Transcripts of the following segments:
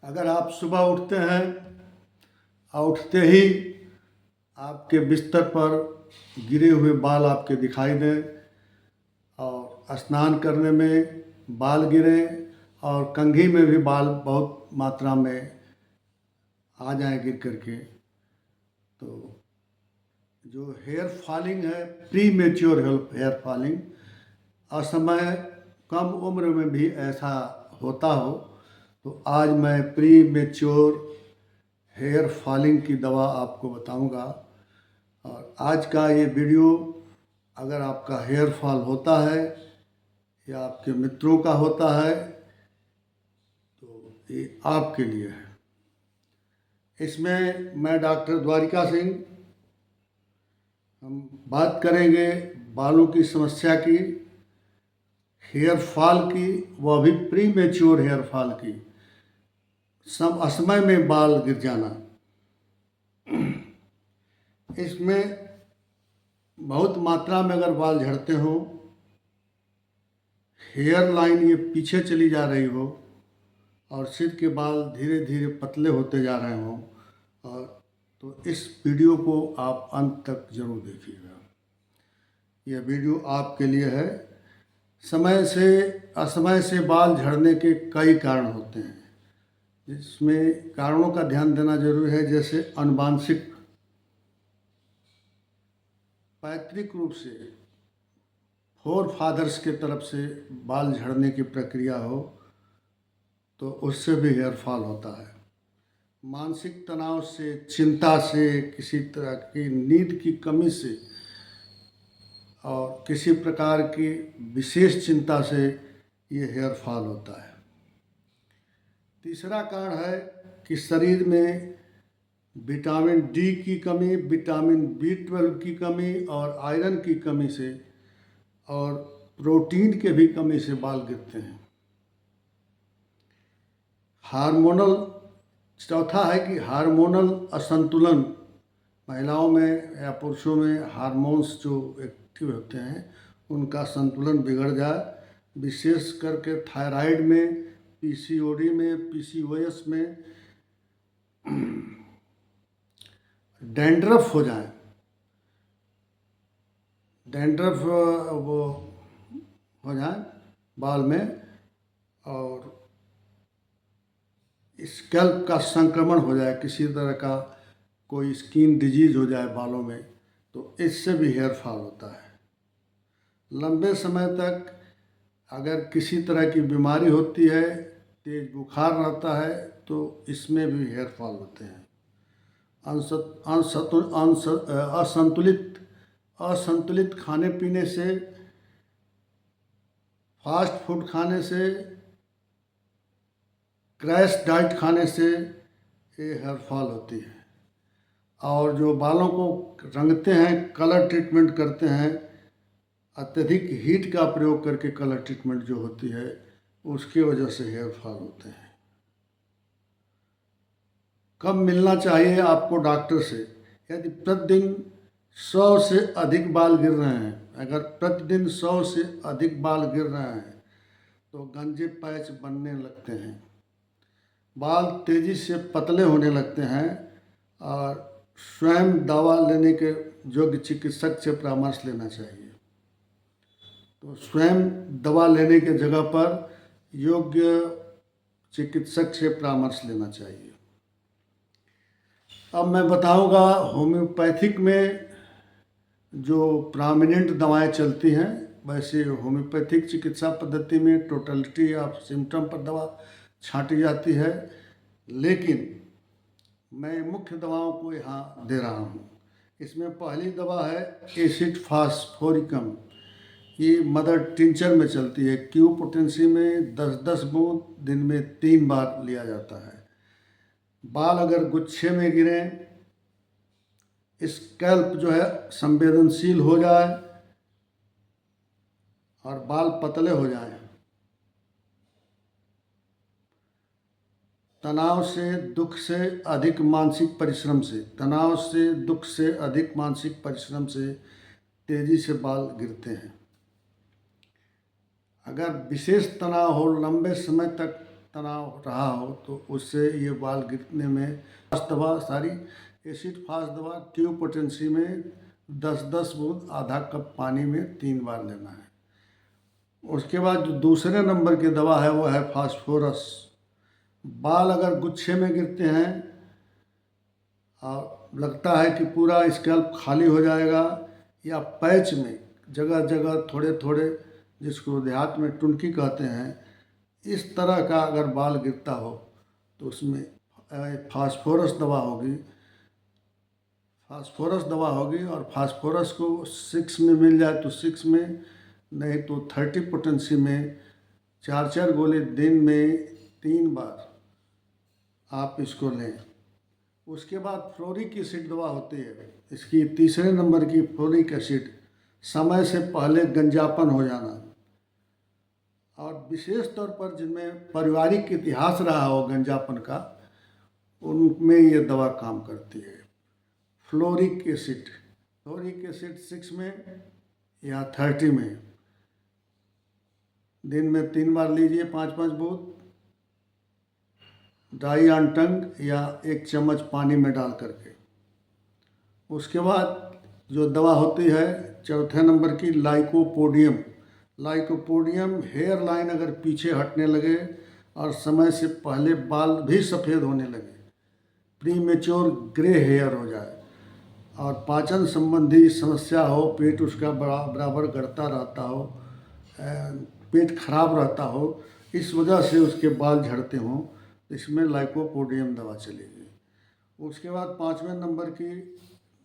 अगर आप सुबह उठते हैं और उठते ही आपके बिस्तर पर गिरे हुए बाल आपके दिखाई दें और स्नान करने में बाल गिरे और कंघी में भी बाल बहुत मात्रा में आ जाए गिर करके, तो जो हेयर फॉलिंग है, प्री मेच्योर हेयर फॉलिंग, असमय कम उम्र में भी ऐसा होता हो, तो आज मैं प्री मेच्योर हेयर फॉलिंग की दवा आपको बताऊंगा। और आज का ये वीडियो अगर आपका हेयर फॉल होता है या आपके मित्रों का होता है तो ये आपके लिए है। इसमें मैं डॉक्टर द्वारिका सिंह, हम बात करेंगे बालों की समस्या की, हेयर फॉल की, वह भी प्री मेच्योर हेयर फॉल की, सब असमय में बाल गिर जाना। इसमें बहुत मात्रा में अगर बाल झड़ते हो, हेयर लाइन ये पीछे चली जा रही हो और सिर के बाल धीरे धीरे पतले होते जा रहे हों, और तो इस वीडियो को आप अंत तक जरूर देखिएगा। यह वीडियो आपके लिए है। समय से असमय से बाल झड़ने के कई कारण होते हैं, जिसमें कारणों का ध्यान देना जरूरी है, जैसे अनुवांशिक, पैतृक रूप से फोर फादर्स के तरफ से बाल झड़ने की प्रक्रिया हो तो उससे भी हेयर फॉल होता है। मानसिक तनाव से, चिंता से, किसी तरह की नींद की कमी से और किसी प्रकार की विशेष चिंता से ये हेयर फॉल होता है। तीसरा कारण है कि शरीर में विटामिन डी की कमी, विटामिन B12 की कमी और आयरन की कमी से और प्रोटीन के भी कमी से बाल गिरते हैं। हार्मोनल, चौथा है कि हार्मोनल असंतुलन, महिलाओं में या पुरुषों में हार्मोन्स जो एक्टिव होते हैं उनका संतुलन बिगड़ जाए, विशेष करके थायराइड में, पीसीओडी में, पीसीओएस में, डैंड्रफ हो जाए, डैंड्रफ वो हो जाए बाल में, और स्कैल्प का संक्रमण हो जाए, किसी तरह का कोई स्किन डिजीज हो जाए बालों में, तो इससे भी हेयर फॉल होता है। लंबे समय तक अगर किसी तरह की बीमारी होती है, तेज बुखार रहता है, तो इसमें भी हेयर फॉल होते हैं। असंतुलित खाने पीने से, फास्ट फूड खाने से, क्रैश डाइट खाने से ये हेयर फॉल होती है। और जो बालों को रंगते हैं, कलर ट्रीटमेंट करते हैं, अत्यधिक हीट का प्रयोग करके कलर ट्रीटमेंट जो होती है, उसकी वजह से हेयर फॉल होते हैं। कब मिलना चाहिए आपको डॉक्टर से? यदि प्रतिदिन 100 से अधिक बाल गिर रहे हैं, अगर प्रतिदिन 100 से अधिक बाल गिर रहे हैं तो गंजे पैच बनने लगते हैं, बाल तेज़ी से पतले होने लगते हैं, और स्वयं दवा लेने के योग्य चिकित्सक से परामर्श लेना चाहिए। तो स्वयं दवा लेने के जगह पर योग्य चिकित्सक से परामर्श लेना चाहिए। अब मैं बताऊंगा होम्योपैथिक में जो प्रोमिनेंट दवाएं चलती हैं। वैसे होम्योपैथिक चिकित्सा पद्धति में टोटलिटी ऑफ सिम्टम पर दवा छांटी जाती है, लेकिन मैं मुख्य दवाओं को यहाँ दे रहा हूँ। इसमें पहली दवा है एसिड फास्फोरिकम। ये मदर टिंचर में चलती है, क्यू पोटेंसी में 10-10 बूंद दिन में 3 बार लिया जाता है। बाल अगर गुच्छे में गिरें, स्कैल्प जो है संवेदनशील हो जाए और बाल पतले हो जाएं, तनाव से, दुख से, अधिक मानसिक परिश्रम से, तनाव से, दुख से, अधिक मानसिक परिश्रम से तेजी से बाल गिरते हैं। अगर विशेष तनाव हो, लंबे समय तक तनाव रहा हो तो उससे ये बाल गिरने में फास्ट दवा सारी एसिड फास्ट दवा ट्यूब पोटेंसी में 10-10 बूंद आधा कप पानी में 3 बार लेना है। उसके बाद जो दूसरे नंबर की दवा है वो है फास्फोरस। बाल अगर गुच्छे में गिरते हैं और लगता है कि पूरा स्कैल्प खाली हो जाएगा, या पैच में जगह जगह थोड़े थोड़े, जिसको देहात में टुनकी कहते हैं, इस तरह का अगर बाल गिरता हो तो उसमें फास्फोरस दवा होगी। फास्फोरस दवा होगी और फास्फोरस को 6 में मिल जाए तो 6 में, नहीं तो 30 पोटेंसी में 4 गोले दिन में 3 बार आप इसको लें। उसके बाद फ्लोरिक एसिड दवा होती है। इसकी तीसरे नंबर की फ्लोरिक एसिड, समय से पहले गंजापन हो जाना और विशेष तौर पर जिनमें पारिवारिक इतिहास रहा हो गंजापन का, उनमें ये दवा काम करती है। फ्लोरिक एसिड 6 में या 30 में, दिन में 3 बार लीजिए 5-5 बूंद, ड्राई ऑन टंग या 1 चम्मच पानी में डाल करके। उसके बाद जो दवा होती है चौथे नंबर की लाइकोपोडियम। लाइकोपोडियम हेयर लाइन अगर पीछे हटने लगे और समय से पहले बाल भी सफ़ेद होने लगे, प्रीमेच्योर ग्रे हेयर हो जाए और पाचन संबंधी समस्या हो, पेट उसका बराबर गड़ता रहता हो, पेट खराब रहता हो, इस वजह से उसके बाल झड़ते हों, इसमें लाइकोपोडियम दवा चलेगी। उसके बाद 5वें नंबर की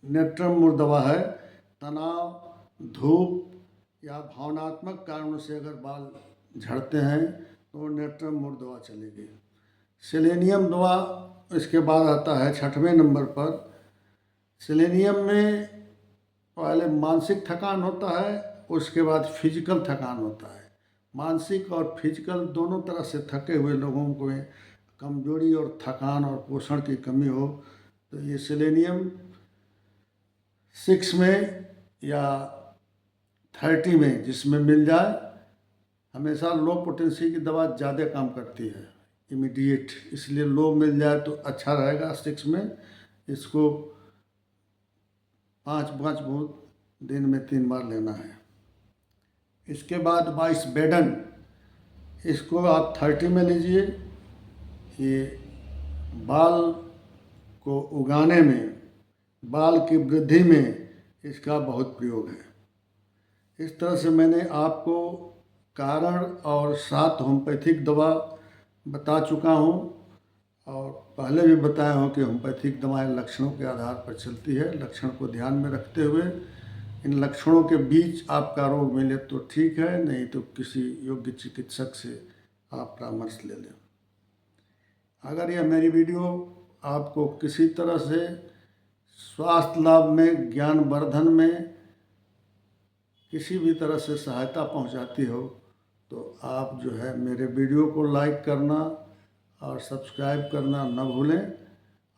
नेट्रम दवा है। तनाव, धूप या भावनात्मक कारणों से अगर बाल झड़ते हैं तो नेट्रम दवा चलेगी। सेलेनियम दवा इसके बाद आता है 6वें नंबर पर। सेलेनियम में पहले मानसिक थकान होता है, उसके बाद फिजिकल थकान होता है। मानसिक और फिजिकल दोनों तरह से थके हुए लोगों को कमजोरी और थकान और पोषण की कमी हो तो ये सेलेनियम 6 में या 30 में जिसमें मिल जाए। हमेशा लो पोटेंसी की दवा ज़्यादा काम करती है इमीडिएट, इसलिए लो मिल जाए तो अच्छा रहेगा। 6 में इसको 5-5 बूंद दिन में 3 बार लेना है। इसके बाद वाइस बेडन, इसको आप 30 में लीजिए। ये बाल को उगाने में, बाल की वृद्धि में इसका बहुत प्रयोग है। इस तरह से मैंने आपको कारण और 7 होम्योपैथिक दवा बता चुका हूँ और पहले भी बताया हूँ कि होम्योपैथिक दवाएं लक्षणों के आधार पर चलती है। लक्षण को ध्यान में रखते हुए इन लक्षणों के बीच आपका रोग मिले तो ठीक है, नहीं तो किसी योग्य चिकित्सक से आप परामर्श ले लें। अगर यह मेरी वीडियो आपको किसी तरह से स्वास्थ्य लाभ में, ज्ञानवर्धन में किसी भी तरह से सहायता पहुंचाती हो तो आप जो है मेरे वीडियो को लाइक करना और सब्सक्राइब करना न भूलें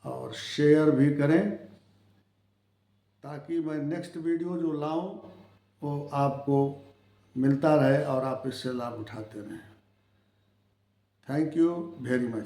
और शेयर भी करें, ताकि मैं नेक्स्ट वीडियो जो लाऊं वो आपको मिलता रहे और आप इससे लाभ उठाते रहें। Thank you very much.